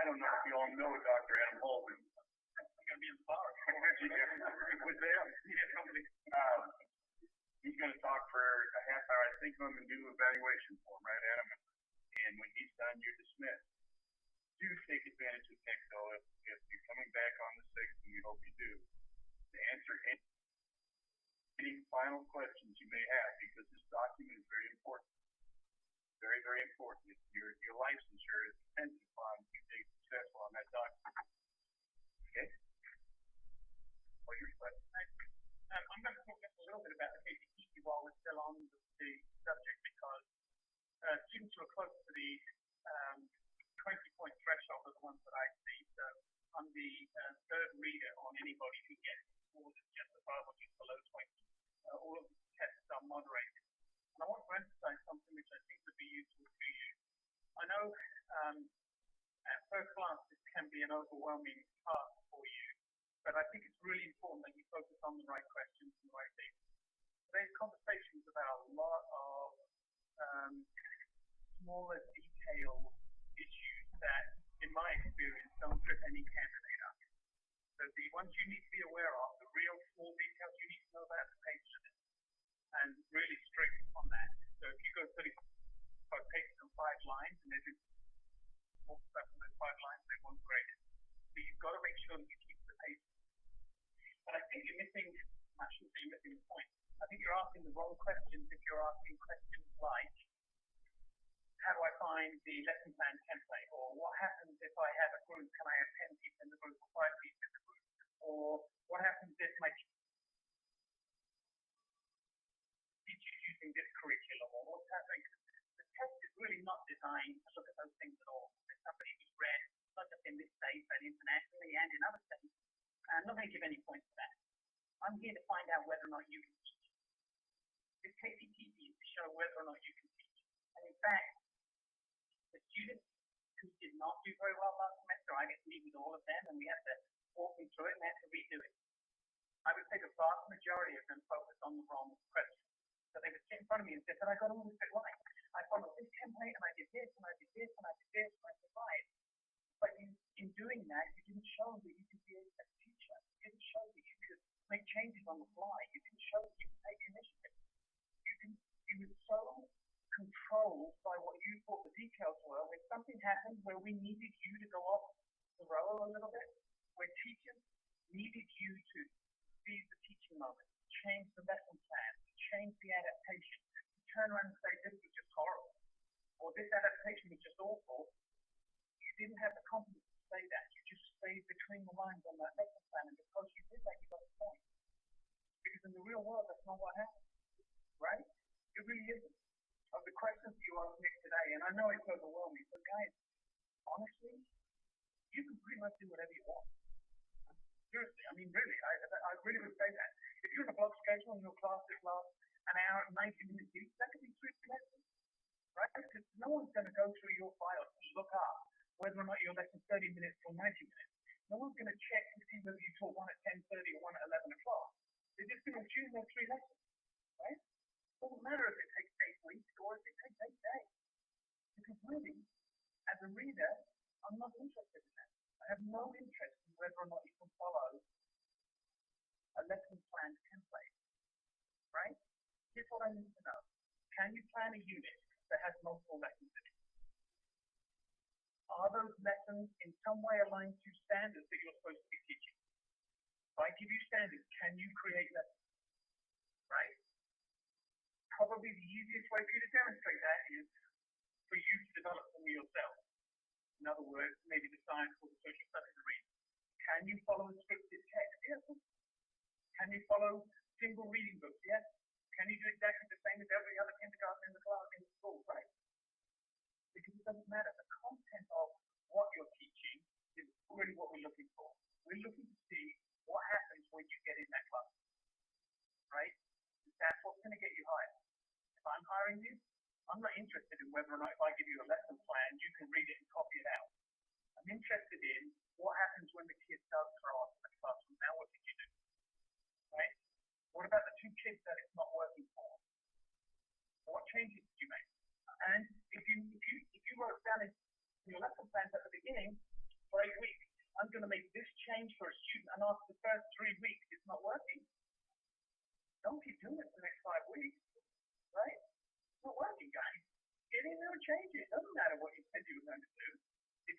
I don't know if you all know Dr. Adam Holden. I'm going to be inspired. With them. He's going to talk for a half hour. I think I'm going to do evaluation for him, right, Adam? And when he's done, you're dismissed. Do take advantage of Nick, though, if you're coming back on the 6th, and we hope you do, to answer any final questions you may have, because this document is very important. Very, very important. Your licensure is dependent upon you being successful on that document. Okay? What are your questions? I'm going to talk just a little bit about the KPTT while we're still on the subject, because students who are close to the 20-point threshold are the ones that I see. So I'm the third reader on anybody who gets scores just above or just below 20. All of the tests are moderated. And I want to emphasize something which I think would be useful to you. I know at first glance this can be an overwhelming task for you, but I think it's really important that you focus on the right questions and the right things. Today's conversation is about a lot of smaller detail issues that, in my experience, don't trip any candidate up. So the ones you need to be aware of, the real small details you need to know about, the page limit, and really strict on that. So if you go 35 pages and 5 lines, and there's more stuff in those 5 lines, they won't grade it. So you've got to make sure that you keep the pace. And I think you're missing, I shouldn't say you're missing the point. I think you're asking the wrong questions if you're asking questions like, how do I find the lesson plan template? Or what happens if I have a group? Can I have 10 people in the group or 5 people in the group? Or what happens if my teacher is using this curriculum? Or what's happening? The test is really not designed to look at those things at all. There's somebody who's read, not just in this state, but internationally and in other states. I'm not going to give any points for that. I'm here to find out whether or not you can teach. This KPTT is to show whether or not you can teach. And in fact, the students who did not do very well last semester, I get to meet with all of them, and we have to walk them through it and have to redo it. I would say the vast majority of them focused on the wrong questions. So they would sit in front of me and say, but I got all this bit right. I followed this template, and I did this, and I did this, and I did this, and I did right. But in doing that, you didn't show that you could be a teacher. You didn't show that you could make changes on the fly. You didn't show that you could take initiative. You were so controlled by what you thought the details were. When something happened where we needed you to go off the road a little bit, where teachers needed you to seize the teaching moment, change the lesson plan, change the adaptation, turn around and say this was just horrible, or this adaptation was just awful, you didn't have the confidence to say that. You just stayed between the lines on that lesson plan, and because you did that, you got the point. Because in the real world, that's not what happens, right? It really isn't. Of the questions you asked Nick today, and I know it's overwhelming, but guys, honestly, you can pretty much do whatever you want. Seriously, I mean, really, I really would say that. If you're in a block schedule and your classes last an hour and 90 minutes each, that could be 3 lessons, right? Because no one's going to go through your files to look up whether or not your lesson 30 minutes or 90 minutes. No one's going to check to see whether you taught one at 10:30 or one at 11 o'clock. They're just going to choose their 3 lessons, right? It doesn't matter if it takes 8 weeks or if it takes 8 days. Because really, as a reader, I'm not interested in that. I have no interest in whether or not you can follow a lesson plan template, right? Here's what I need to know. Can you plan a unit that has multiple lessons in it? Are those lessons in some way aligned to standards that you're supposed to be teaching? If I give you standards, can you create lessons, right? Probably the easiest way for you to demonstrate that is for you to develop them yourself. In other words, maybe the science or the social studies arena. Can you follow a scripted text? Yes. Can you follow single reading books? Yes. Can you do exactly the same as every other kindergarten in the class in the school? Right. Because it doesn't matter. The content of what you're teaching is really what we're looking for. We're looking to see what happens when you get in that class. Right? That's what's going to get you hired. If I'm hiring you, I'm not interested in whether or not if I give you a lesson plan, you can read it and copy it out. I'm interested in what happens when the kid does throw off in the classroom. Now what did you do? Right? What about the 2 kids that it's not working for? What changes did you make? And if you wrote down in your lesson plans at the beginning, for 8 weeks. I'm going to make this change for a student, and after the first 3 weeks, it's not working. Don't keep doing it for the next 5 weeks, right? It's not working, guys. Get in there and change it. It doesn't matter what you said you were going to do. If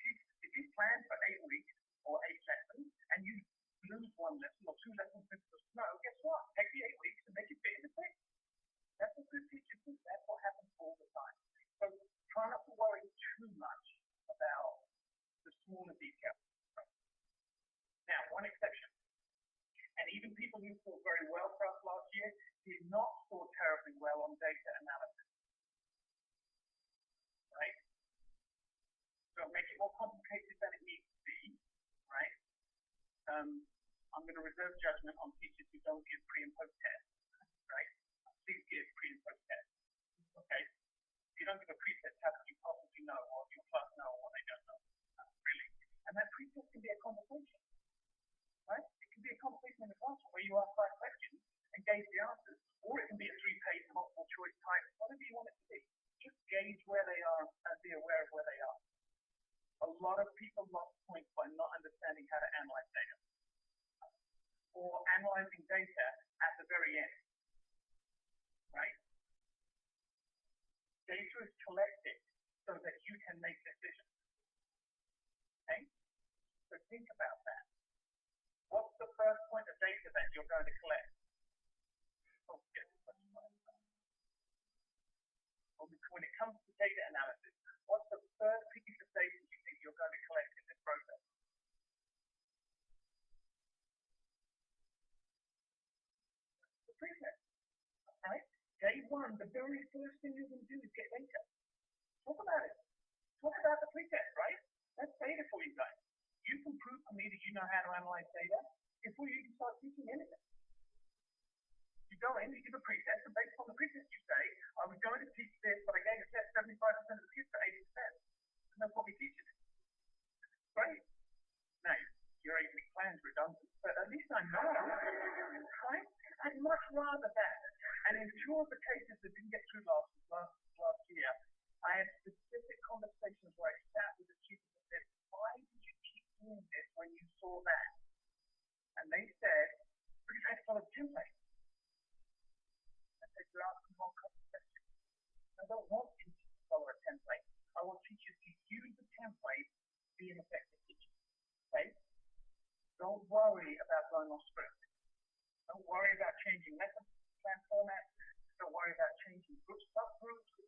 you plan for 8 weeks or 8 lessons, and you lose 1 lesson or 2 lessons because of snow, guess what? Take the 8 weeks and make it fit in the 6. That's what good teachers do. That's what happens all the time. So try not to worry too much about the smaller details. Now, one exception, and even people who scored very well for us last year did not score terribly well on data analysis. Right? So make it more complicated than it needs to be, right? I'm going to reserve judgment on teachers who don't give pre and post tests, right? Please give pre and post tests, okay? If you don't give a pre-test, how can you possibly know, or your class know what they don't know? Really? And that pre-test can be a conversation, right? It can be a conversation in the classroom where you ask 5 questions and gauge the answers, or it can be a 3-page multiple choice type, whatever you want it to be. Just gauge where they are and be aware of where they are. A lot of people lost points by not understanding how to analyze data, or analyzing data at the very end, right? Data is collected so that you can make decisions, okay? So think about that. What's the first point of data that you're going to collect? Oh, yes. When it comes to data analysis, what's the first piece of data you think you're going to collect in this process? The pre-test, right? Day 1, the very first thing you're going to do is get data. Talk about it. Talk about the pre-test, right? That's data for you guys. You can prove to me that you know how to analyze data before you even start teaching anything. You go in, you give a pre-test, and based on the pre-test you say, I was going to teach this, but I gave a test 75% of the kids for 80%. And that's what we teach it. Great. Now, your 8-week plan's redundant, but at least I know, right? I'd much rather that. And in 2 of the cases that didn't get through last year, I had specific conversations where I sat with the students and said, why did you keep doing this when you saw that? And they said, because I had to follow the template. I said, you're asking wrong questions. I don't want you to follow a template. I want teachers to use the template to be an effective teacher. Okay? Don't worry about going off script. Don't worry about changing lesson plan format. Don't worry about changing groups, subgroups. If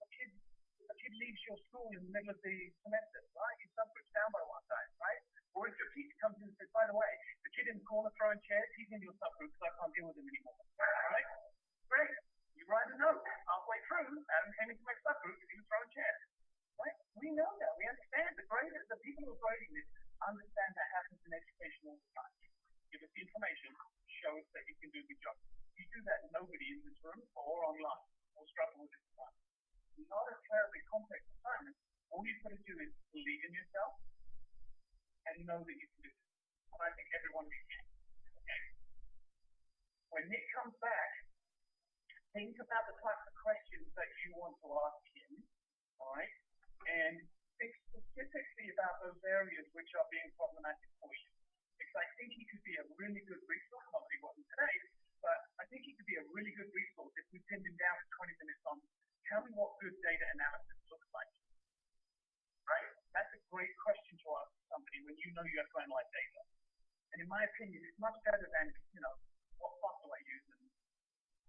a kid leaves your school in the middle of the semester, right? Your subgroup's down by 1 time, right? Or if your teacher comes in and says, by the way, the kid in the corner throwing chairs, he's in your subgroup because I can't deal with him anymore. Right? Great. You write a note halfway through, Adam came into my subgroup because he was throwing chairs. Right? We know that. We understand. The people who are grading this understand that happens in education all the time. Give us the information, show us that you can do a good job. If you do that, nobody in this room or online will struggle with this assignment. Not a terribly complex assignment. All you've got to do is believe in yourself and know that you can do this. And I think everyone can. Okay? When Nick comes back, think about the types of questions that you want to ask him, all right? And think specifically about those areas which are being problematic for you. Because I think he could be a really good resource, not that he wasn't today, but I think he could be a really good resource if we pinned him down for 20 minutes on tell me what good data analysis looks like. Right? That's a great question to ask somebody when you know you have to analyze data. And in my opinion, it's much better than, what font do I use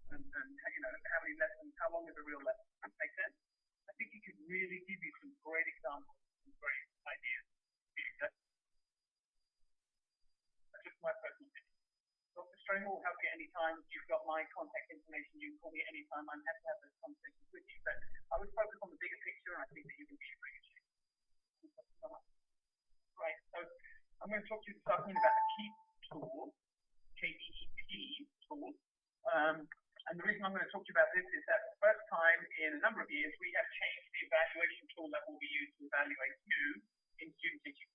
and how many lessons, how long is a real lesson? Make sense? I think he could really give you some great examples, some great ideas. That's just my personal opinion. Dr. Strain will help you anytime. You've got my contact information. You can call me anytime. I'm happy to have those conversations with you. But I would focus on the bigger picture, and I think that you can be in pretty good shape. Right. So I'm going to talk to you this afternoon about the KEEP tool, K-E-E-P tool. And the reason I'm going to talk to you about this is that for the first time in a number of years, we have changed the evaluation tool that will be used to evaluate you in student teaching.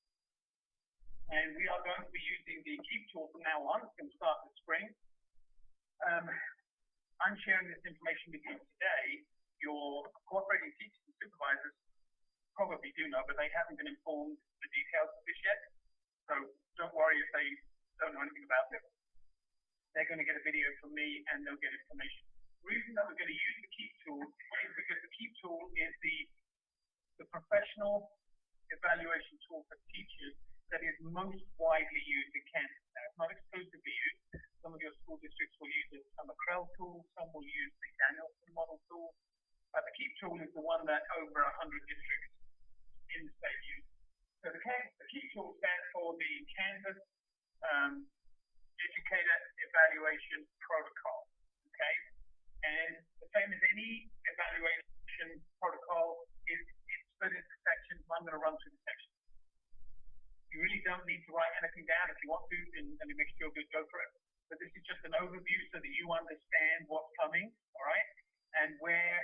And we are going to be using the KEEP tool from now on. It's going to start this spring. I'm sharing this information with you today. Your cooperating teachers and supervisors probably do know, but they haven't been informed the details of this yet. So don't worry if they don't know anything about it. They're going to get a video from me and they'll get information. The reason that we're going to use the Keep tool is because the Keep tool is the professional evaluation tool for teachers that is most widely used in Kansas. Now, it's not exclusively used. Some of your school districts will use the McCrell tool, some will use the Danielson model tool. But the Keep tool is the one that over 100 districts in the state use. So the Keep tool stands for the Kansas Educator Evaluation Protocol. Okay? And the same as any evaluation protocol, it's split into sections. I'm going to run through the sections. You really don't need to write anything down. If you want to, and it makes you feel good, go for it. But this is just an overview so that you understand what's coming, all right? And where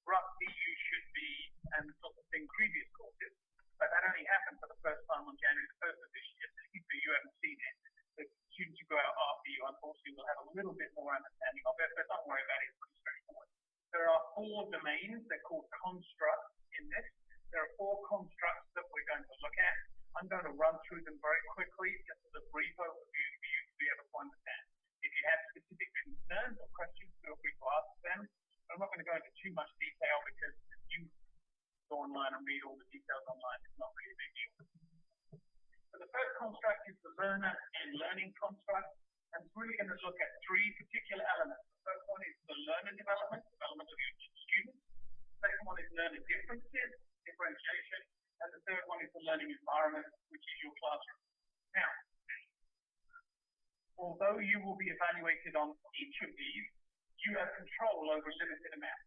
roughly you should be and the sort of thing previous courses. But that only happened for the first time on January the 1st of this year, so you haven't seen it. The students who go out after you, unfortunately, will have a little bit more understanding of it, but don't worry about it, it's pretty straightforward. There are 4 domains, they're called constructs in this. There are 4 constructs that we're going to look at. I'm going to run through them very quickly, just as a brief overview for you to be able to understand. If you have specific concerns or questions, feel free to ask them. I'm not going to go into too much detail because you can go online and read all the details online. It's not really a big deal. So the first construct is the learner and learning construct. And it's really going to look at 3 particular elements. The first one is the learner development of your students. The second one is learner differences, differentiation. And the third one is the learning environment, which is your classroom. Now, although you will be evaluated on each of these, you have control over a limited amount.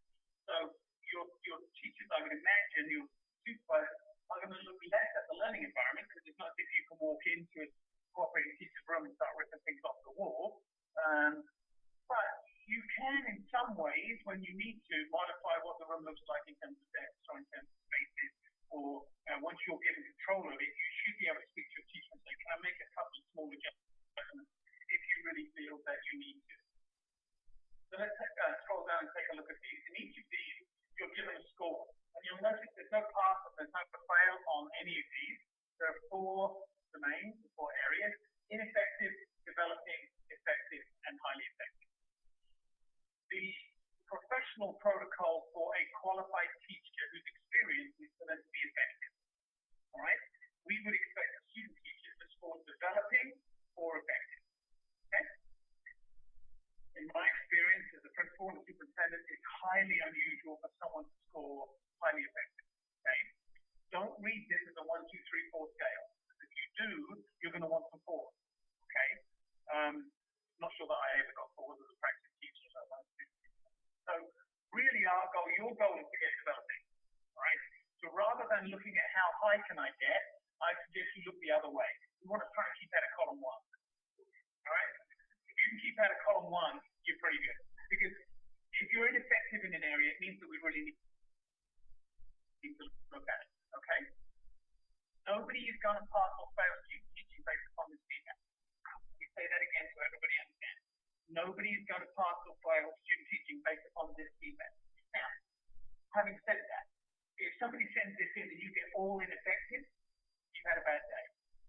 So your teachers, I would imagine, your supervisors are going to look less at the learning environment because it's not as if you can walk into a cooperating teacher's room and start ripping things off the wall. But you can, in some ways, when you need to, modify what the room looks like in terms of desks or in terms of spaces. Or once you're given control of it, you should be able to speak to your teacher and say, can I make a couple of small adjustments if you really feel that you need to. So let's scroll down and take a look at these. In each of these, you're given a score. And you'll notice there's no pass and there's no fail on any of these. There are 4 domains, 4 areas: ineffective, developing, effective, and highly effective. The professional protocol for a qualified teacher whose experience is for them to be effective. All right? We would expect a student teacher to score developing or effective. Okay? In my experience as a principal and a superintendent, it's highly unusual for someone to score highly effective. Okay? Don't read this as a 1, 2, 3, 4 scale. If you do, you're going to want some 4s. Okay? Not sure that I ever got 4s as a practice teacher, so I won't do. So really your goal is to get developing, all right? So rather than looking at how high can I get, I suggest you look the other way. You want to try and keep that at column 1, all right? If you can keep that at column 1, you're pretty good. Because if you're ineffective in an area, it means that we really need to look at it, okay? Nobody is going to pass or fail student teaching based upon this feedback. We say that again so everybody understands. Nobody is going to pass or fail student teaching based upon this feedback. Now, having said that, if somebody sends this in and you get all ineffective, you've had a bad day.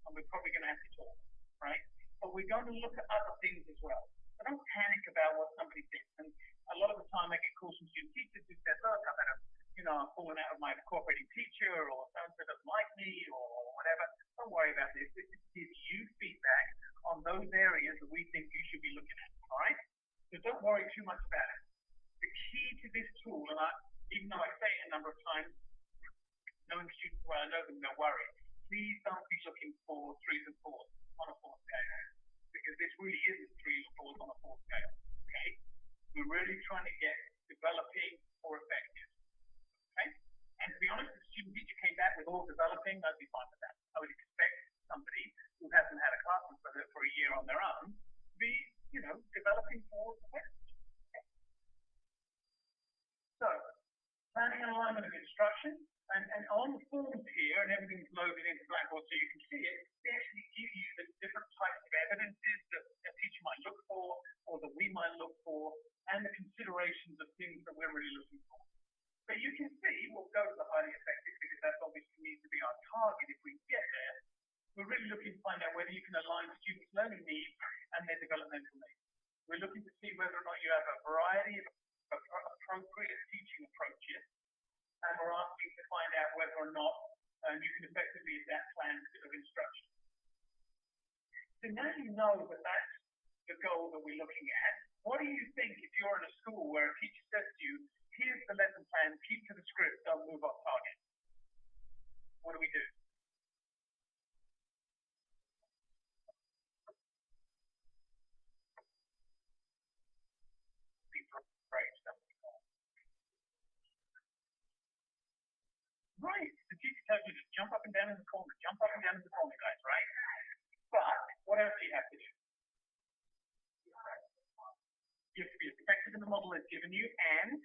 And we're probably going to have to talk, right? But we're going to look at other things as well. So don't panic about what somebody thinks. And a lot of the time I get calls from student teachers who say, look, I'm falling out of my cooperating teacher, or so-and-so doesn't like me, or whatever. Don't worry about this. This is to give you feedback on those areas that we think you should be looking at, all right? So don't worry too much about it. The key to this tool, and even though I say it a number of times, knowing students well, I know them, don't worry. Please don't be looking for 3s and 4s on a 4 scale, because this really isn't 3s or 4s on a 4 scale, okay? We're really trying to get developing or effective, okay? And to be honest, if a student teacher came back with all developing, I'd be fine with that. I would expect somebody who hasn't had a classroom for a year on their own to be, developing for effective. Okay? So, planning and alignment of instruction. And on the forms here, and everything's loaded into Blackboard so you can see it, they actually give you the different types of evidences that a teacher might look for, or that we might look for, and the considerations of things that we're really looking for. So you can see we'll go to the highly effective because that obviously needs to be our target if we get there. we're really looking to find out whether you can align students' learning needs and their developmental needs. We're looking to see whether or not you have a variety of appropriate teaching approaches, and we're asking to find out whether or not you can effectively adapt plans of instruction. So now you know that that's the goal that we're looking at. What do you think if you're in a school where a teacher says to you, here's the lesson plan, keep to the script, don't move off target? What do we do? Right, the teacher tells you to jump up and down in the corner, guys, right? But what else do you have to do? You have to be effective in the model that's given you, and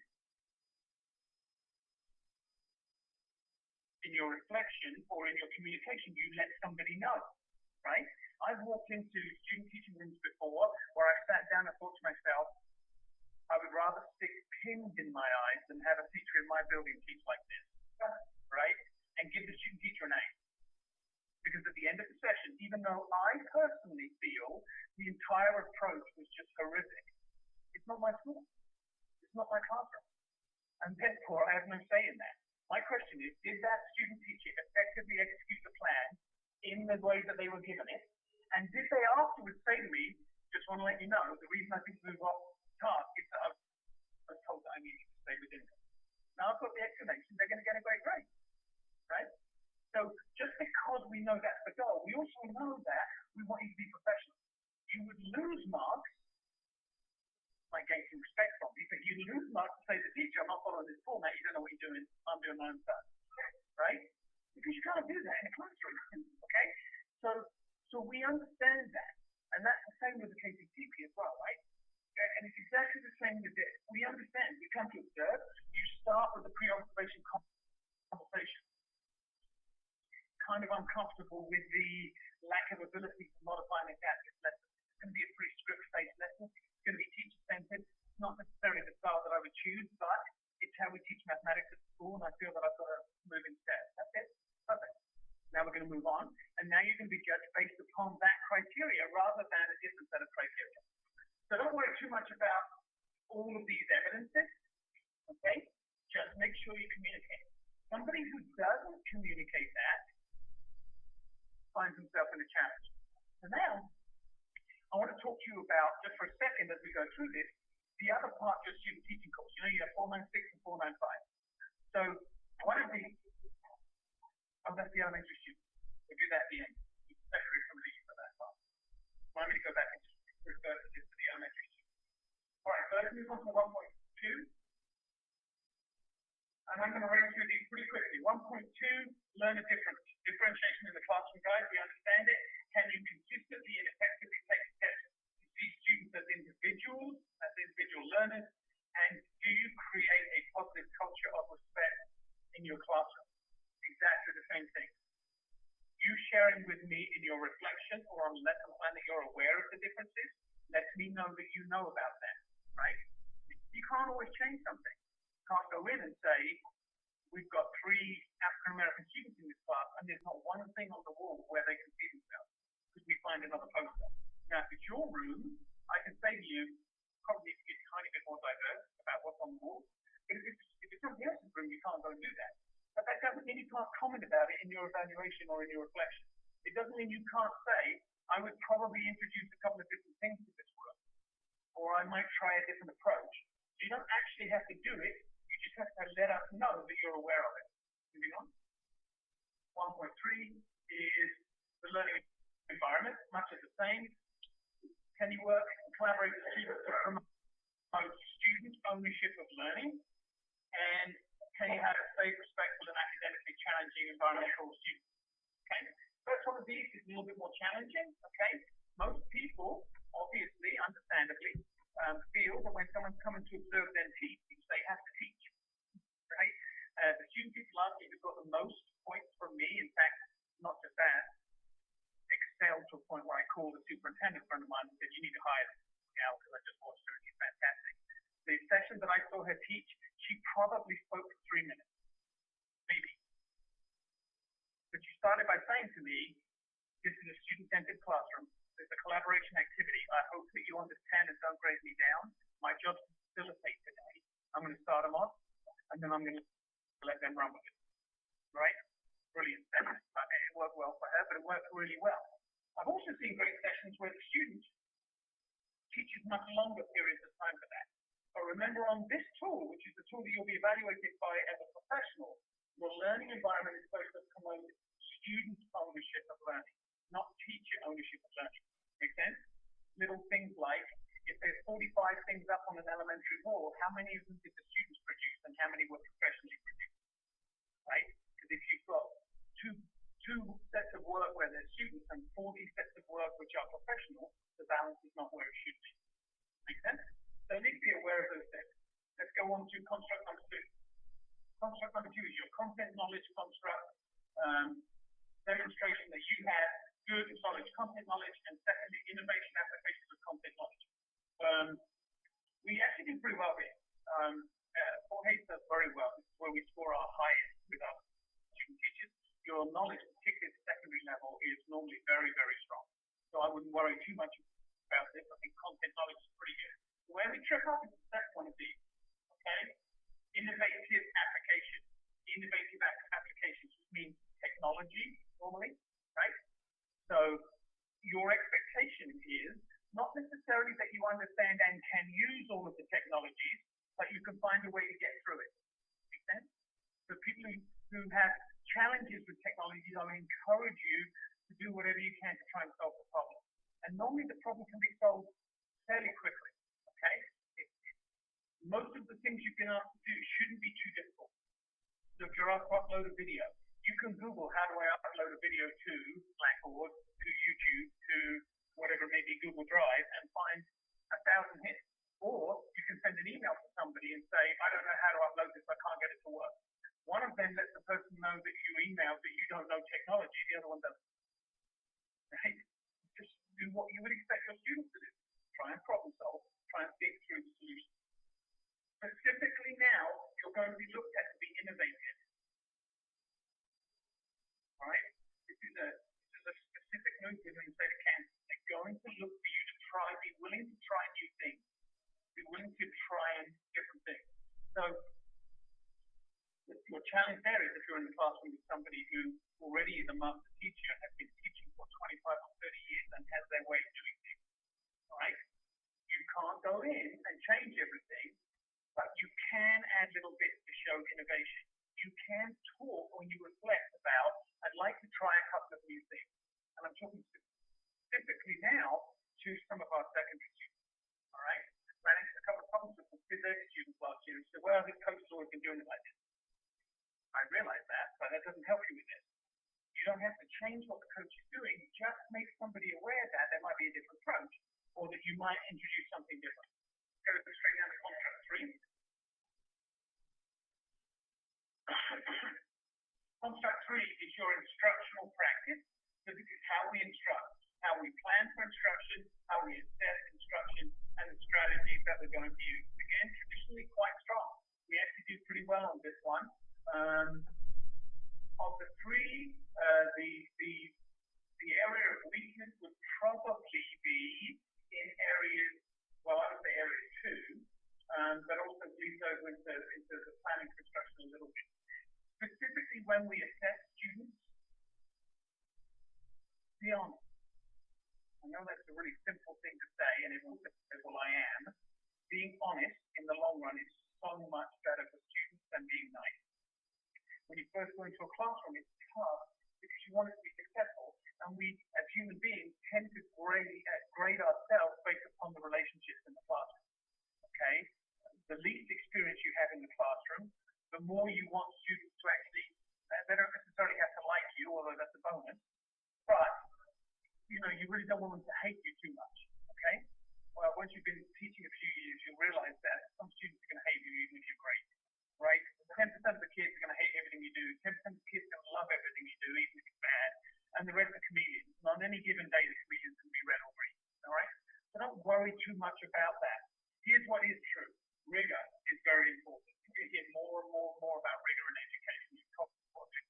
in your reflection or in your communication, you let somebody know, right? I've walked into student teaching rooms before where I sat down and thought to myself, I would rather stick pins in my eyes than have a teacher in my building teach like this, right? And give the student teacher an A. Because at the end of the session, even though I personally feel the entire approach was just horrific, it's not my school. It's not my classroom. And therefore, I have no say in that. My question is, did that student teacher effectively execute the plan in the way that they were given it? And did they afterwards say to me, just want to let you know, the reason I didn't move off task is that I was told that I needed to stay within it. Now I've got the explanation, they're going to get a great grade, right? So just because we know that's the goal, we also know that we want you to be professional. You would lose marks, might gain some respect from me, but you lose marks to say to the teacher, I'm not following this format, you don't know what you're doing, I'm doing my own stuff, right? Because you can't do that in a classroom, okay? So we understand that, and that's the same with the KCTP as well, right? And it's exactly the same with this. We understand, we come to observe, you start with a pre-observation conversation. Kind of uncomfortable with the lack of ability to modify and adapt this lesson. It's going to be a pretty script-based lesson. It's going to be teacher-centered. It's not necessarily the style that I would choose, but it's how we teach mathematics at school, and I feel that I've got to move instead. That's it. Perfect. Now we're going to move on, and now you're going to be judged based upon that criteria rather than a different set of criteria. So don't worry too much about all of these evidences, okay? Just make sure you communicate. Somebody who doesn't communicate that finds himself in a challenge. So now, I want to talk to you about, just for a second as we go through this, the other part of your student teaching course. You know, you have 496 and 495. So one of these, that's the elementary students. We'll do that at the end. You separate from these for that part. Remind me to go back and just refer to this to the elementary students. All right, so let's move on to 1.2. And I'm going to run through these pretty quickly. 1.2, learn a difference. Differentiation in the classroom, guys, we understand it. Can you consistently and effectively take steps to see students as individuals, as individual learners? And do you create a positive culture of respect in your classroom? Exactly the same thing. You sharing with me in your reflection or on a lesson plan that you're aware of the differences lets me know that you know about them, right? You can't always change something. You can't go in and say, we've got 3 African American students in this class and there's not one thing on the wall where they can see themselves because we find another poster. Now, if it's your room, I can say to you, probably need to get a tiny bit more diverse about what's on the wall. But if it's somebody else's room, you can't go and do that. But that doesn't mean you can't comment about it in your evaluation or in your reflection. It doesn't mean you can't say, I would probably introduce a couple of different things to this room, or I might try a different approach. So you don't actually have to do it, you just have to let us know that you're aware of it. Moving on. 1.3 is the learning environment, much of the same. Can you work and collaborate with students to promote student ownership of learning? And can you have a safe, respectful, and academically challenging environment for all students? Okay. First one of these is a little bit more challenging. Okay. Most people, obviously, understandably, feel that when someone's coming to observe them teach, they have to teach. Right? The student teacher last week has got the most points from me. In fact, not just that, excelled to a point where I called a superintendent friend of mine and said, you need to hire this gal because I just watched her and she's fantastic. The session that I saw her teach, she probably spoke for 3 minutes, maybe. But she started by saying to me, This is a student-centered classroom. There's a collaboration activity. I hope that you understand and don't grade me down. My job is to facilitate today. I'm going to start them off, and then I'm going to let them run with it. Right? Brilliant session. It worked well for her, but it worked really well. I've also seen great sessions where the student teaches much longer periods of time for that. But remember, on this tool, which is the tool that you'll be evaluated by as a professional, your learning environment is supposed to promote student ownership of learning, not teacher ownership of learning. Make sense? Little things like, if there's 45 things up on an elementary wall, how many of them did the students produce and how many were professionally produced? Right? Because if you've got two sets of work where there's students and 40 sets of work which are professional, the balance is not where it should be. Make sense? So you need to be aware of those things. Let's go on to construct number 2. Construct number 2 is your content knowledge construct demonstration that you have good knowledge, content knowledge, and secondly, innovation applications of content knowledge. We actually do pretty well here. Jorge does very well. This is where we score our highest with our student teachers. Your knowledge, particularly at the secondary level, is normally very, very strong. So I wouldn't worry too much about this. I think content knowledge is pretty good. Where we trip up is the second one of these. Okay? Innovative applications. Innovative applications, which means technology normally, right? So your expectation is not necessarily that you understand and can use all of the technologies, but you can find a way to get through it. Make sense? So people who have challenges with technologies, I would encourage you to do whatever you can to try and solve the problem. And normally the problem can be solved fairly quickly. Okay? Most of the things you've been asked to do shouldn't be too difficult. So if you're asked to upload a video, you can Google how do I upload a video to Blackboard, to YouTube, to whatever it may be, Google Drive, and find 1,000 hits. Or you can send an email to somebody and say, I don't know how to upload this, I can't get it to work. One of them lets the person know that you emailed that you don't know technology, the other one doesn't. Right? Just do what you would expect your students to do. Try and problem solve, try and think through the solution. Specifically now, you're going to be looked at to be innovative. Right? This is a specific move we're going to say to Kansas. They're going to look for you to try, be willing to try new things. Be willing to try different things. So your challenge there is if you're in the classroom with somebody who already is a master teacher and has been teaching for 25 or 30 years and has their way of doing things. Right? You can't go in and change everything, but you can add little bits to show innovation. You can talk when you reflect about, I'd like to try a couple of new things. And I'm talking specifically now to some of our secondary students. All right? Ran into a couple of problems with some physics students last year who said, well, this coach has always been doing it like this. I realize that, but that doesn't help you with this. You don't have to change what the coach is doing, just make somebody aware that there might be a different approach, or that you might introduce something different. Go straight down to contract 3. Construct 3 is your instructional practice. So this is how we instruct, how we plan for instruction, how we assess instruction, and the strategies that we're going to use. Again, traditionally quite strong. We actually do pretty well on this one. Of the 3, the area of weakness would probably be in areas, well, I would say area 2, but also bleeds over into the planning construction a little bit. Specifically when we assess students, be honest. I know that's a really simple thing to say, and everyone says, well, I am. Being honest in the long run is so much better for students than being nice. When you first go into a classroom, it's tough because you want it to be successful, and we, as human beings, tend to grade ourselves based upon the relationships in the classroom. Okay? The least experience you have in the classroom, the more you want students to actually, they don't necessarily have to like you, although that's a bonus, but, you know, you really don't want them to hate you too much, okay? Well, once you've been teaching a few years, you'll realize that some students are going to hate you even if you're great, right? 10% of the kids are going to hate everything you do, 10% of the kids are going to love everything you do, even if it's bad, and the rest are chameleons. And on any given day, the chameleons can be red or green, all right? So don't worry too much about that. Here's what is true. Rigor is very important. You hear more and more about rigor in education. You've probably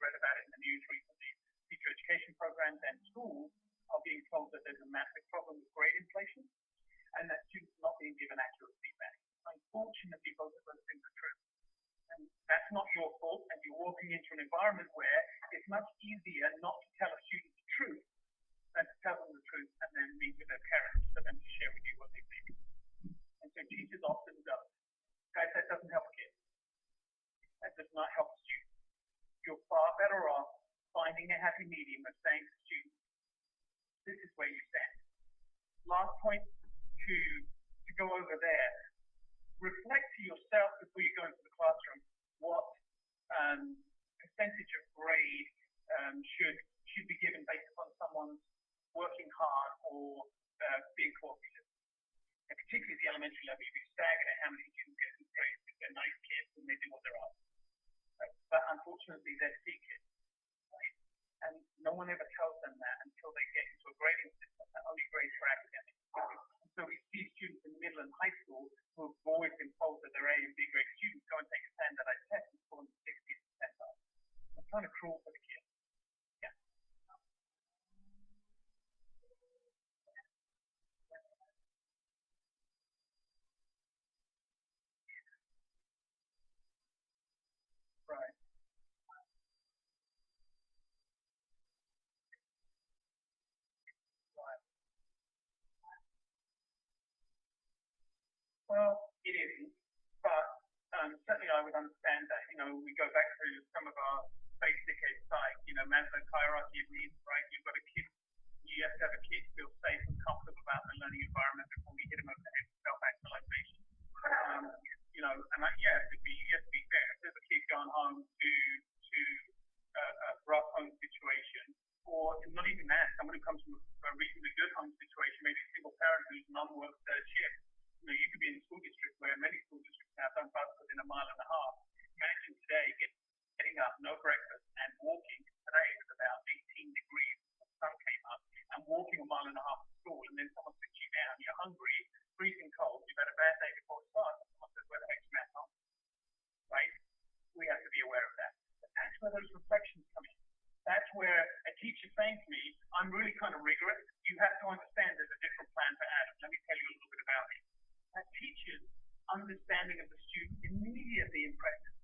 read about it in the news recently. Teacher education programs times, and schools are being told that there's a massive problem with grade inflation and that students are not being given accurate feedback. Unfortunately, both of those things are true. And that's not your fault, and you're walking into an environment where it's much easier not to tell a student the truth than to tell them the truth and then meet with their parents for them to share with you what they think. And so teachers often don't. Guys, that doesn't help kids. That does not help students. You're far better off finding a happy medium of saying to students, this is where you stand. Last point to go over there. Reflect to yourself before you go into the classroom what percentage of grade should be given based upon someone's working hard or being cooperative. And particularly at the elementary level, you'd be staggered at how many students get good grades if they're nice kids and they do what they're asked. But unfortunately, they're C kids. Right? And no one ever tells them that until they get into a grading system that only grades for academics. So we see students in middle and high school who have always been told that they're A and B grade students go and take a standardized test and score in the 60th percentile. It's kind of cruel for the kids. Yeah. Right. Right. Well, it isn't, but certainly I would understand that. We go back to some of our basic like, Maslow's hierarchy of needs, right? You've got a kid, you have to have a kid feel safe and comfortable about the learning environment before we hit them over the head with self-actualization. You have to be fair. If there's a kid going home to a rough home situation, or not even that, someone who comes from a reasonably good home situation, maybe a single parent whose mum works third shift, you could be in a school district where many school districts now don't bus within a mile and a half. Imagine today getting up, no breakfast, and walking. Today it was about 18 degrees, the sun came up, and walking a mile and a half to school, and then someone sits you down, you're hungry, freezing cold, you've had a bad day before it starts, and someone says, where the heck's your math home? Right? We have to be aware of that. But that's where those reflections come in. That's where a teacher saying to me, I'm really kind of rigorous. You have to understand there's a different plan for Adam. Let me tell you a little bit about it. That teacher's understanding of the student immediately impresses.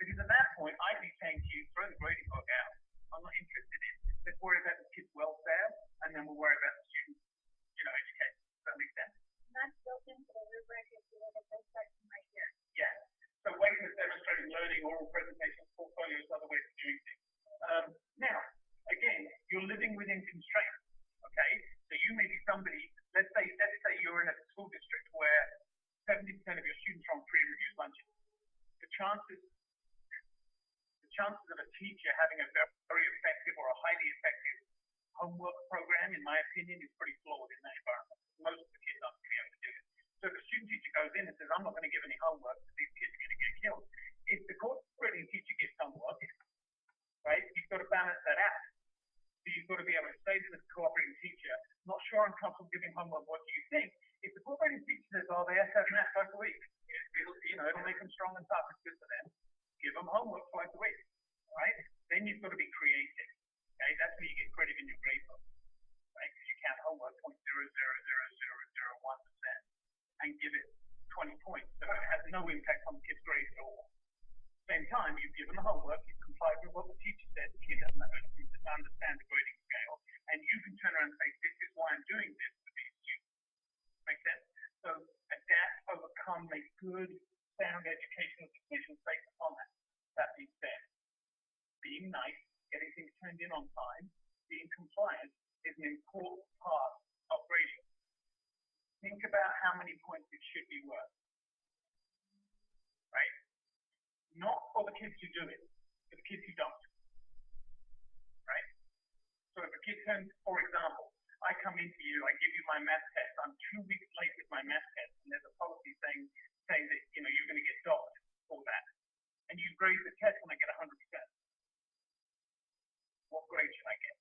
Because at that point, I'd be saying to you, throw the grading book out. I'm not interested in it. Let's worry about the kid's welfare, and then we'll worry about the student's, education. Does that make sense? And that's built into the rubric if you look at this section right here. Yeah. So ways of demonstrating learning, oral presentations, portfolios, other ways of doing things. Now, again, you're living within constraints. Okay? So you may be somebody, let's say you're in a school district where 70% of your students are on free and reduced lunches. The chances of a teacher having a very effective or a highly effective homework program, in my opinion, is pretty flawed in that environment. Most of the kids aren't going to be able to do it. So if a student teacher goes in and says, I'm not going to give any homework because these kids are going to get killed. If the cooperating teacher gives homework, right, you've got to balance that out. So you've got to be able to say to the cooperating teacher, not sure I'm comfortable giving homework, what do you think? If the cooperating teacher says, oh, they have to have math twice a week, it'll make them strong and tough, it's good for them. Give them homework twice a week, right? Then you've got to be creative, okay? That's where you get credit in your grade book, right? Because you count homework 0.0000001% and give it 20 points, so it has no impact on the kid's grades at all. Same time, you've given the homework, you've complied with what the teacher said, the kid doesn't understand the grading scale, and you can turn around and say, this is why I'm doing this for these students. Make sense? So adapt, overcome, make good, sound educational decisions based upon that. That being said, being nice, getting things turned in on time, being compliant is an important part of grading. Think about how many points it should be worth. Right? Not for the kids who do it, for the kids who don't. Right? So if a kid turns, for example, I come into you, I give you my math test, I'm 2 weeks late with my math test, and there's a policy saying that, you're going to get docked for that. And you grade the test and I get 100%. What grade should I get?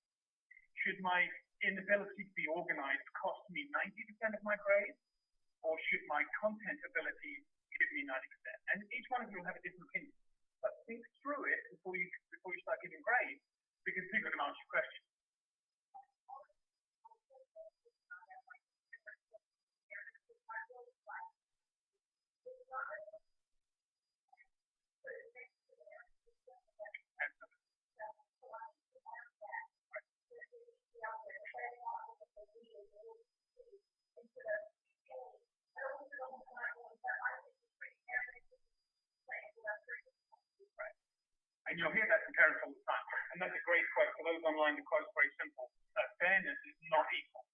Should my inability to be organized cost me 90% of my grade? Or should my content ability give me 90%? And each one of you will have a different opinion. But think through it before you start giving grades, because people are going to ask you questions. And you'll hear that from parents all the time. And that's a great quote. For those online, the quote's very simple. Fairness is not equal.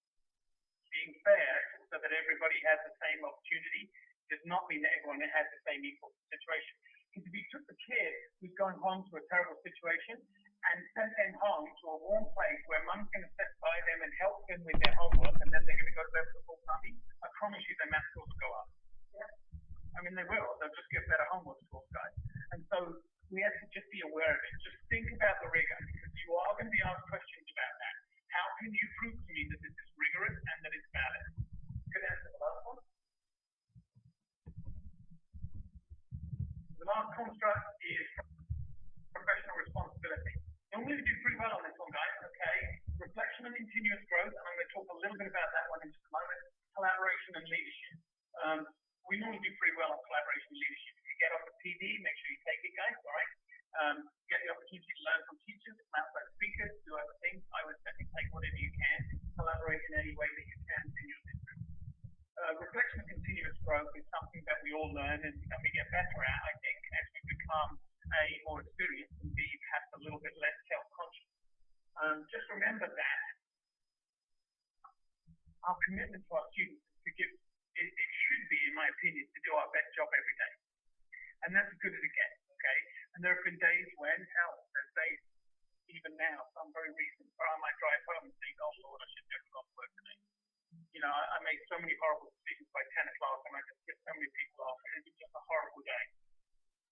Being fair so that everybody has the same opportunity does not mean that everyone has the same equal situation. Because if you took the kid who's going home to a terrible situation and sent them home to a warm place where mum's going to sit by them and help them with their homework, and then they're going to go to bed with a full tummy, I promise you their math scores will go up. I mean, they will. They'll just get better homework scores, guys. And so we have to just be aware of it. Just think about the rigor, because you are going to be asked questions about that. How can you prove to me that this is rigorous and that it's valid? Good answer to the last one. The last construct is professional responsibility. Normally we do pretty well on this one, guys, okay? Reflection and continuous growth, and I'm going to talk a little bit about that one in just a moment. Collaboration and leadership. We normally do pretty well on collaboration and leadership. If you get off the PD, make sure you take it, guys, all right? Get the opportunity to learn from teachers, from outside speakers, do other things. I would definitely take whatever you can, collaborate in any way that you can in your district. Reflection and continuous growth is something that we all learn and we get better at, I think, as we become A, more experienced, and B, perhaps a little bit less self-conscious. Just remember that our commitment to our students is to give, it should be, in my opinion, to do our best job every day. And that's as good as it gets, okay? And there have been days when, there's days, even now, some very recent, where I might drive home and think, oh Lord, I should never go to work today. You know, I made so many horrible decisions by 10 o'clock and I just pissed so many people off, and it was just a horrible day.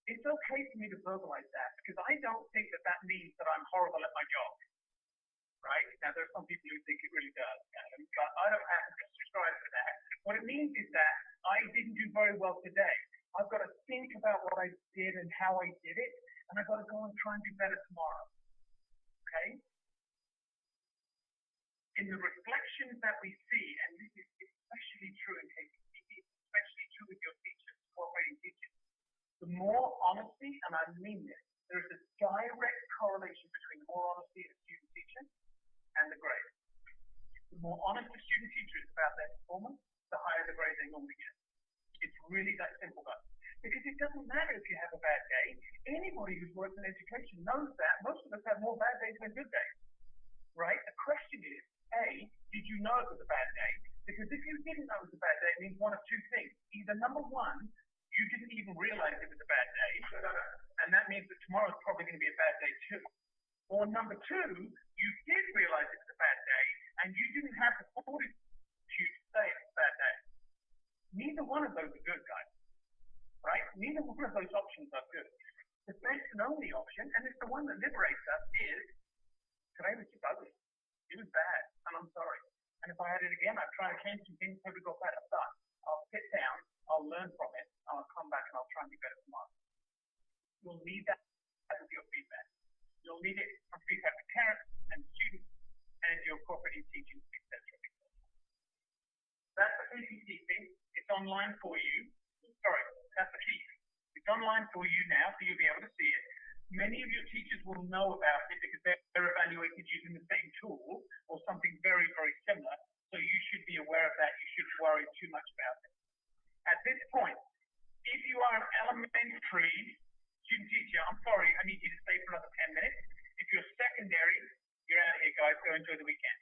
It's okay for me to verbalize that, because I don't think that that means that I'm horrible at my job, right? Now, there's some people who think it really does, but I don't have to subscribe to that. What it means is that I didn't do very well today. I've got to think about what I did and how I did it, and I've got to go and try and do better tomorrow, okay? In the reflections that we see, and this is especially true in cases, especially true with your teachers, cooperating teachers, the more honesty, and I mean this, there is a direct correlation between the more honesty a student teacher and the grade. The more honest a student teacher is about their performance, the higher the grade they normally get. It's really that simple, guys. Because it doesn't matter if you have a bad day. Anybody who's worked in education knows that most of us have more bad days than good days, right? The question is, A, did you know it was a bad day? Because if you didn't know it was a bad day, it means one of two things. Either number one, you didn't even realize it was a bad day, and that means that tomorrow's probably going to be a bad day too. Or number two, you did realize it was a bad day, and you didn't have the fortitude to say it's a bad day. Neither one of those are good, guys, right? Neither one of those options are good. The best and only option, and it's the one that liberates us, is today was just ugly. It was bad, and I'm sorry. And if I had it again, I'd try and change some things so we got better. But I'll sit down, I'll learn from it, and I'll come back and I'll try and be better tomorrow. You'll need that with your feedback. You'll need it from feedback to parents and students and your cooperating teaching, etc. That's the PCT thing. It's online for you. Sorry, that's the key. It's online for you now, so you'll be able to see it. Many of your teachers will know about it because they're evaluated using the same tool or something very, very similar. So you should be aware of that. You shouldn't worry too much about it. At this point, if you are an elementary student teacher, I'm sorry, I need you to stay for another 10 minutes. If you're secondary, you're out of here, guys. Go enjoy the weekend.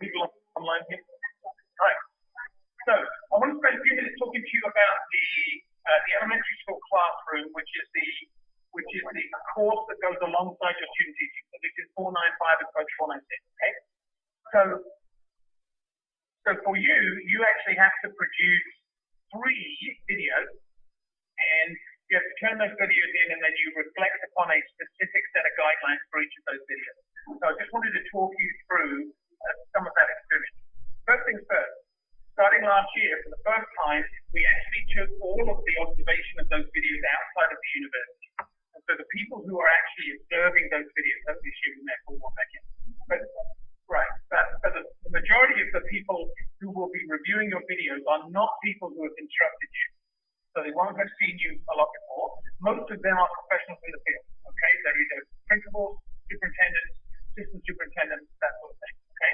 people online here. Right. So I want to spend a few minutes talking to you about the elementary school classroom, which is the course that goes alongside your student teaching. So this is 495 and Coach 496. Okay. So for you actually have to produce 3 videos, and you have to turn those videos in, and then you reflect upon a specific set of guidelines for each of those videos. So I just wanted to talk you through some of that experience. First things first, starting last year, for the first time, we actually took all of the observation of those videos outside of the university. And so the people who are actually observing those videos, don't be assuming that for 1 second. But the majority of the people who will be reviewing your videos are not people who have instructed you. So they won't have seen you a lot before. Most of them are professionals in the field. Okay, they're either principals, superintendents, assistant superintendents, that sort of thing. Okay.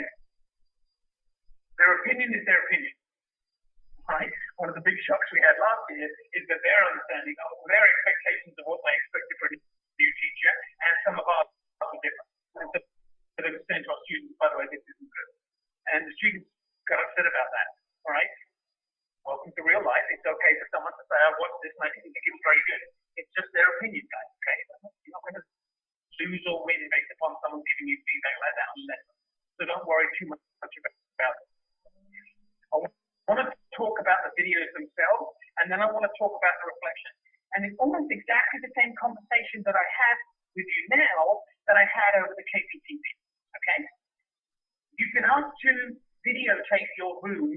Their opinion is their opinion. Right? One of the big shocks we had last year is that their understanding of their expectations of what they expected for a new teacher and some of ours are different. And so they were saying to our students, by the way, this isn't good. And the students got upset about that. All right? Welcome to real life. It's okay for someone to say, oh, what's this? And I think it's very good. It's just their opinion, guys. Okay? You're not going to lose or win based upon someone giving you feedback like that on the lesson. So don't worry too much about it. I want to talk about the videos themselves, and then I want to talk about the reflection. And it's almost exactly the same conversation that I have with you now that I had over the KPTP. Okay? You can ask to videotape your room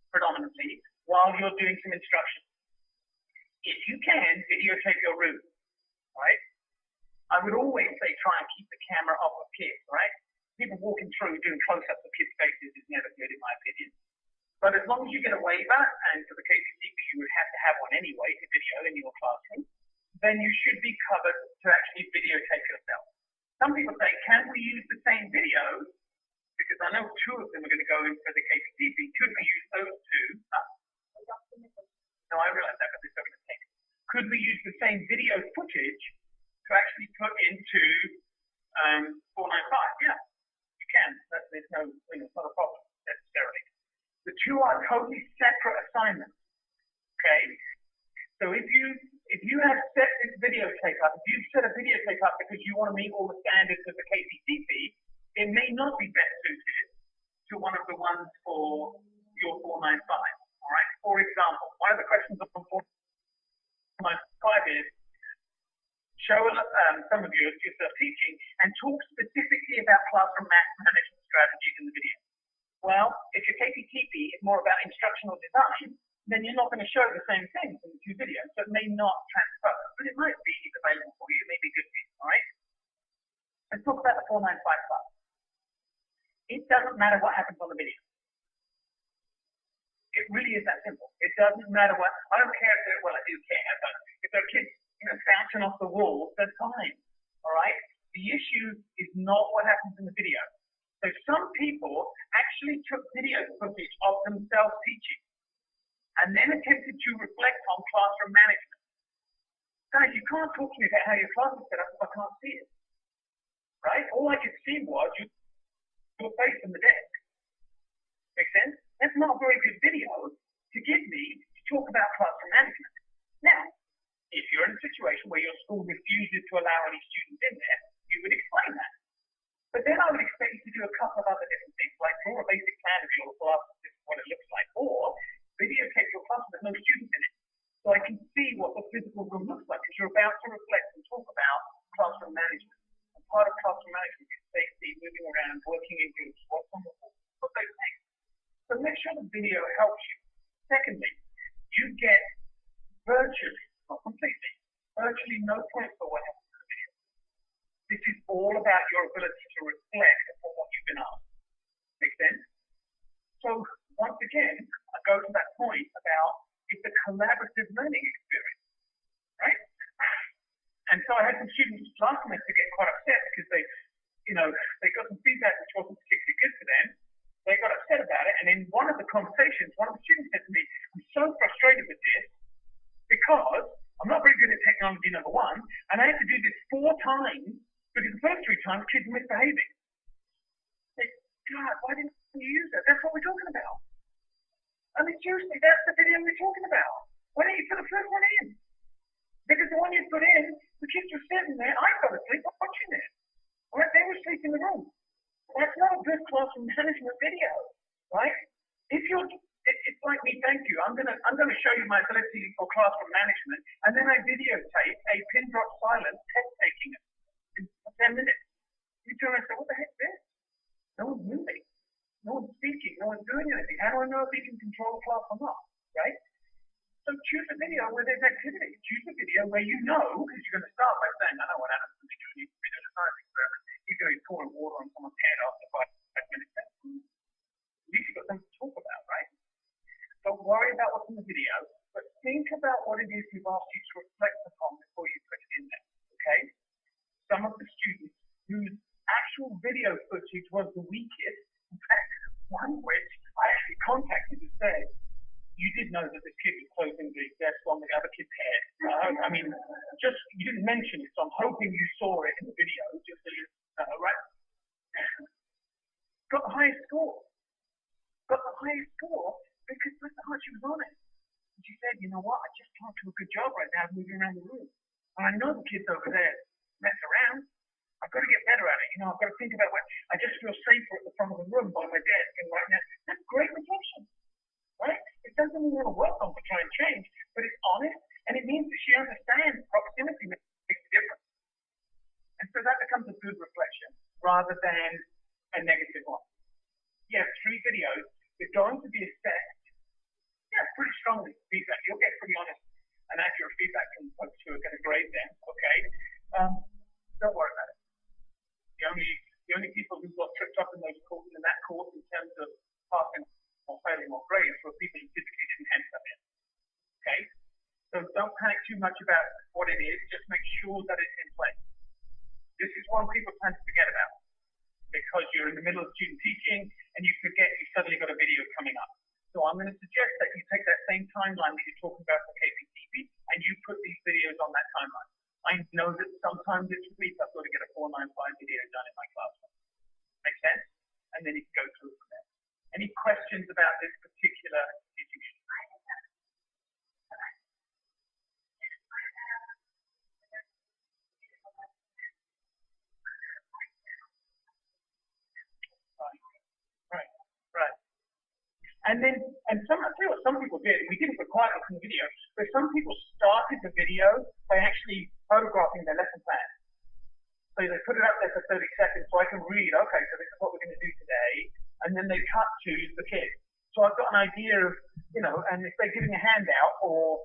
predominantly while you're doing some instruction. If you can, videotape your room, right? I would always say try and keep the camera off of kids, right? People walking through doing close-ups of kids' faces is never good in my opinion. But as long as you get a waiver, and for the KPTP you would have to have one anyway to video in your classroom, then you should be covered to actually videotape yourself. Some people say, can we use the same videos? Because I know 2 of them are going to go in for the KPTP. Could we use those 2? No, I realize that, but they're still going to take. Could we use the same video footage to actually put into 495? Yeah, you can. There's no, it's not a problem necessarily. The 2 are totally separate assignments. Okay, so if you have set this videotape up, if you've set a videotape up because you want to meet all the standards of the KPTP, it may not be best suited to one of the ones for your 495. All right. For example, one of the questions on 495 is, show some of you yourself teaching and talk specifically about classroom management strategies in the video. Well, if your KPTP is more about instructional design, then you're not going to show the same things in the 2 videos, so it may not transfer, but it might be available for you, it may be good for you, all right? Let's talk about the 495 class. It doesn't matter what happens on the video. It really is that simple. It doesn't matter what, I don't care if well, I do care, but if there are kids, bouncing off the walls, that's fine, all right? The issue is not what happens in the video. So some people actually took video footage of themselves teaching and then attempted to reflect on classroom management. Guys, you can't talk to me about how your class is set up if I can't see it, right? All I could see was your face on the desk. Make sense? That's not a very good video to give me to talk about classroom management. Now, if you're in a situation where your school refuses to allow any students in there, you would explain that. But then I would expect you to do a couple of other different things, like draw a basic plan of your class, this is what it looks like, or videotape your class with no students in it, so I can see what the physical room looks like, because you're about to reflect and talk about classroom management. And part of classroom management is safety, moving around, working in groups, what's on the wall, what those things. So make sure the video helps you. Secondly, you get virtually, not completely, virtually no points for what happens in the video. This is all about your ability to reflect upon what you've been asked. Make sense? So once again, I go to that point about it's a collaborative learning experience, right? And so I had some students last semester get quite upset because they got some feedback which wasn't particularly good for them. They got upset about it, and in one of the conversations, one of the students said to me, I'm so frustrated with this because I'm not very good at technology, number one, and I had to do this 4 times because the first 3 times kids were misbehaving. God, why didn't you use that? That's what we're talking about. I mean, seriously, that's the video we're talking about. Why didn't you put the first one in? Because the one you put in, the kids were sitting there. I fell asleep watching it. Right? They were asleep in the room. That's not a good classroom management video, right? If you're, it's like me. Thank you. I'm gonna show you my ability for classroom management, and then I videotape a pin drop silence test taking it in 10 minutes. You turn around and say, "What the heck is this? No one's moving. No one's speaking. No one's doing anything. How do I know if he can control the class or not?" Right? So choose a video where there's activity. Choose a video where you know, because you're going to start by saying, "I know what Adam's going to be doing. He's going to be doing a science experiment. He's going to be pouring water on someone's head after 5 minutes." At least you've got something to talk about, right? Don't worry about what's in the video, but think about what it is we've asked you to reflect upon before you put it in there, okay? Some of the students whose actual video footage was the weakest, in fact, one which I actually contacted and said, "You did know that this kid was closing the desk on the other kid's head." I mean, just, you didn't mention it, so I'm hoping you saw it in the video, just so you know, right? Got the highest score. Got the highest score because bless her heart, she was honest. And she said, "You know what, I just can't do a good job right now moving around the room. And I know the kids over there mess around. I've got to get better at it. You know, I've got to think about what, I just feel safer at the front of the room by my desk and right now." That's great reflection, right? It doesn't mean we want to work on to try and change, but it's honest, and it means that she understands proximity makes a difference. And so that becomes a good reflection rather than a negative one. You have 3 videos. They're going to be assessed, pretty strongly. Feedback. You'll get pretty honest and accurate feedback from folks who are going to grade them. Okay. Don't worry about it. The only people who got tripped up in those courses in that course in terms of passing or failing or grades were people who typically didn't hand stuff in. Okay. So don't panic too much about what it is. Just make sure that it's in place. This is one people tend to forget about, because you're in the middle of student teaching and you forget you suddenly got a video coming up. So I'm going to suggest that you take that same timeline that you're talking about for KPTV and you put these videos on that timeline. I know that sometimes this week I've got to get a 495 video done in my classroom. Make sense? And then you can go through from there. Any questions about this particular institution? Right. And then, I'll tell you what some people did. We didn't require it in the video, but some people started the video by actually photographing their lesson plan. So they put it up there for 30 seconds so I can read, okay, so this is what we're going to do today. And then they cut to the kids. So I've got an idea of, and if they're giving a handout or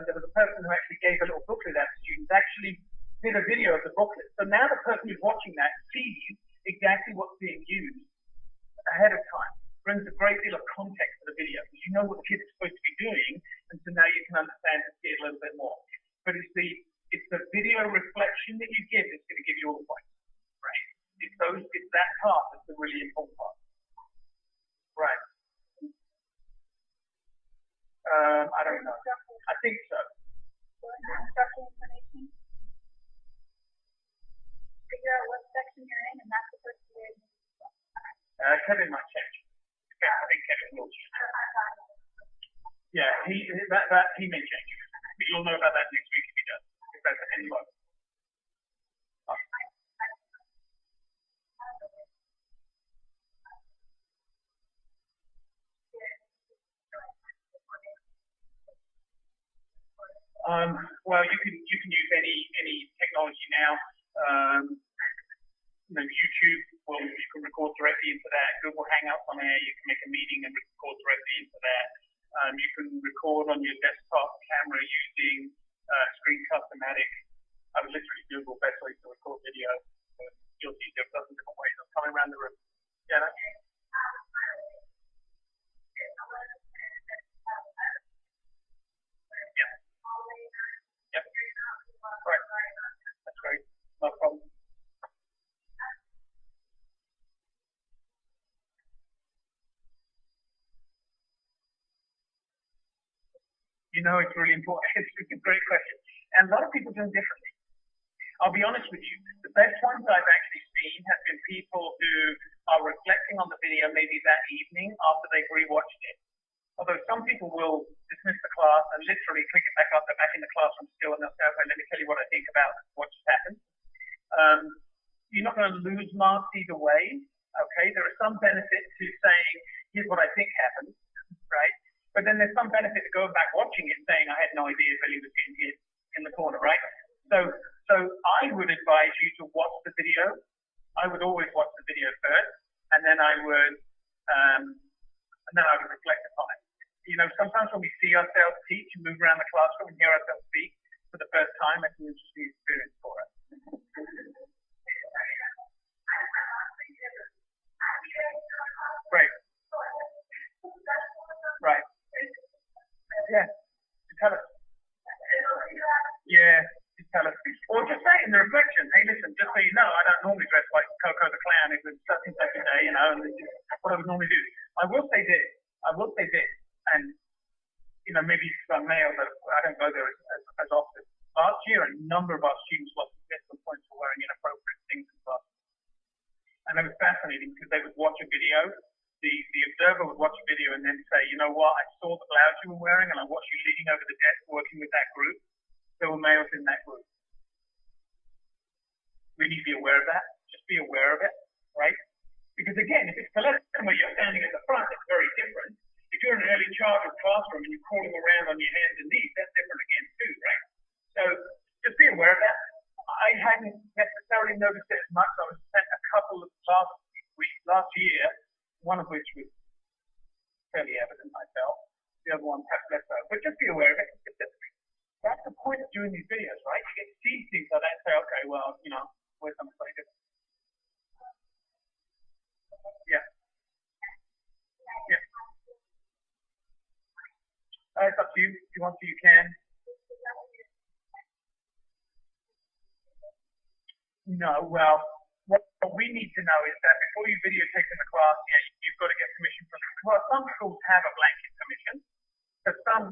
there was a person who actually gave a little booklet out to students, actually did a video of the booklet. So now the person who's watching that sees exactly what's being used ahead of time. Brings a great deal of context to the video because you know what the kids are supposed to be doing, and so now you can understand and see it a little bit more. But it's the video reflection that you give that's going to give you all the points, right? It's that part that's the really important part, right? I don't know. I think so. Figure out what section you're in, and that's the first way. Kevin might change. I think Kevin will change. Yeah, he may change. But you'll know about that next week if he does. If that's any luck. Well, you can use any technology now. YouTube, you can record directly into that. Google Hangouts on there, you can make a meeting and record directly into that. You can record on your desktop camera using screencast. I would literally Google best ways to record video. You'll see there are dozens of different ways of coming around the room. Yeah. Yep. Right. That's great. No problem. It's really important. It's a great question. And a lot of people do it differently. I'll be honest with you. The best ones I've actually seen seen have been people who are reflecting on the video maybe that evening after they've rewatched it. Although some people will dismiss the class and literally click it back up, they're back in the classroom still, and they'll say, okay, let me tell you what I think about what just happened. You're not going to lose marks either way, okay? There is some benefit to saying, here's what I think happened, right? But then there's some benefit to going back watching it saying, I had no idea Billy was getting hit in the corner, right? So I would advise you to watch the video. I would always watch the video first, and then I would reflect upon it. You know, sometimes when we see ourselves teach and move around the classroom and hear ourselves speak for the first time, it's an interesting experience for us. Right. Right. Yeah. Tell us. Yeah. Tell us. Or just say in the reflection, hey, listen, just so you know, I don't normally dress like Coco the Clown. It was such and such a day, you know, and this is what I would normally do. I will say this, and, you know, maybe some male, but I don't go there as often. Last year, a number of our students lost significant points for wearing inappropriate things in class. And it was fascinating because they would watch a video, the observer would watch a video and then say, you know what, I saw the blouse you were wearing and I watched you leaning over the desk working with that group. There were males in that group. We need to be aware of that. Just be aware of it, right? Because again, if it's the lesson where you're standing at the front, it's very different. If you're in an early childhood classroom and you're crawling around on your hands and knees, that's different again too, right? So just be aware of that. I hadn't necessarily noticed it as much. I was sent a couple of last year, one of which was fairly evident, I felt. The other one perhaps less so. But just be aware of it. That's the point of doing these videos, right? You get to see things like that and say, okay, well, you know, where's something slightly different? Yeah. Yeah. It's up to you. If you want to, you can. No, well, what we need to know is that before you videotape in the class, yeah, you've got to get permission from the class. Some schools have a blanket permission, but some,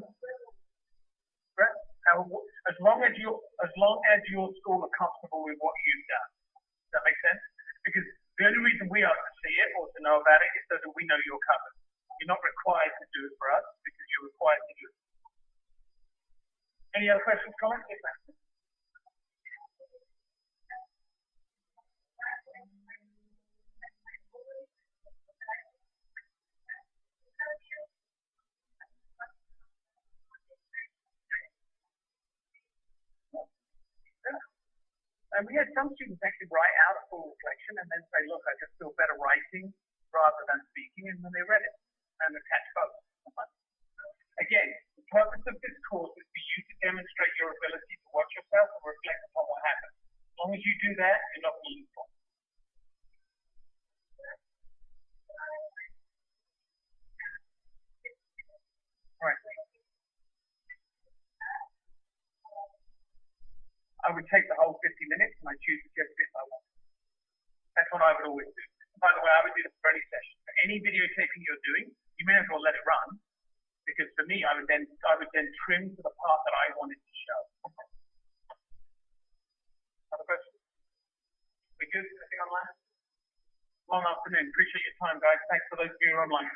as long as your school are comfortable with what you've done. Does that make sense? Because the only reason we are to see it or to know about it is so that we know you're covered. You're not required to do it for us because you're required to do it. Any other questions, comments? Yes, ma'am. And we had some students actually write out a full reflection and then say, look, I just feel better writing rather than speaking, and then they read it and attach both. Again, the purpose of this course is for you to demonstrate your ability to watch yourself and reflect upon what happened. As long as you do that, you're not meaningful. Right. I would take the whole 50 minutes and I choose just bit I want. That's what I would always do. By the way, I would do this for any session. For any videotaping you're doing, you may as well let it run, because for me, I would then trim to the part that I wanted to show. Other questions? We good? Anything online? Long afternoon. Appreciate your time, guys. Thanks for those of you who are online.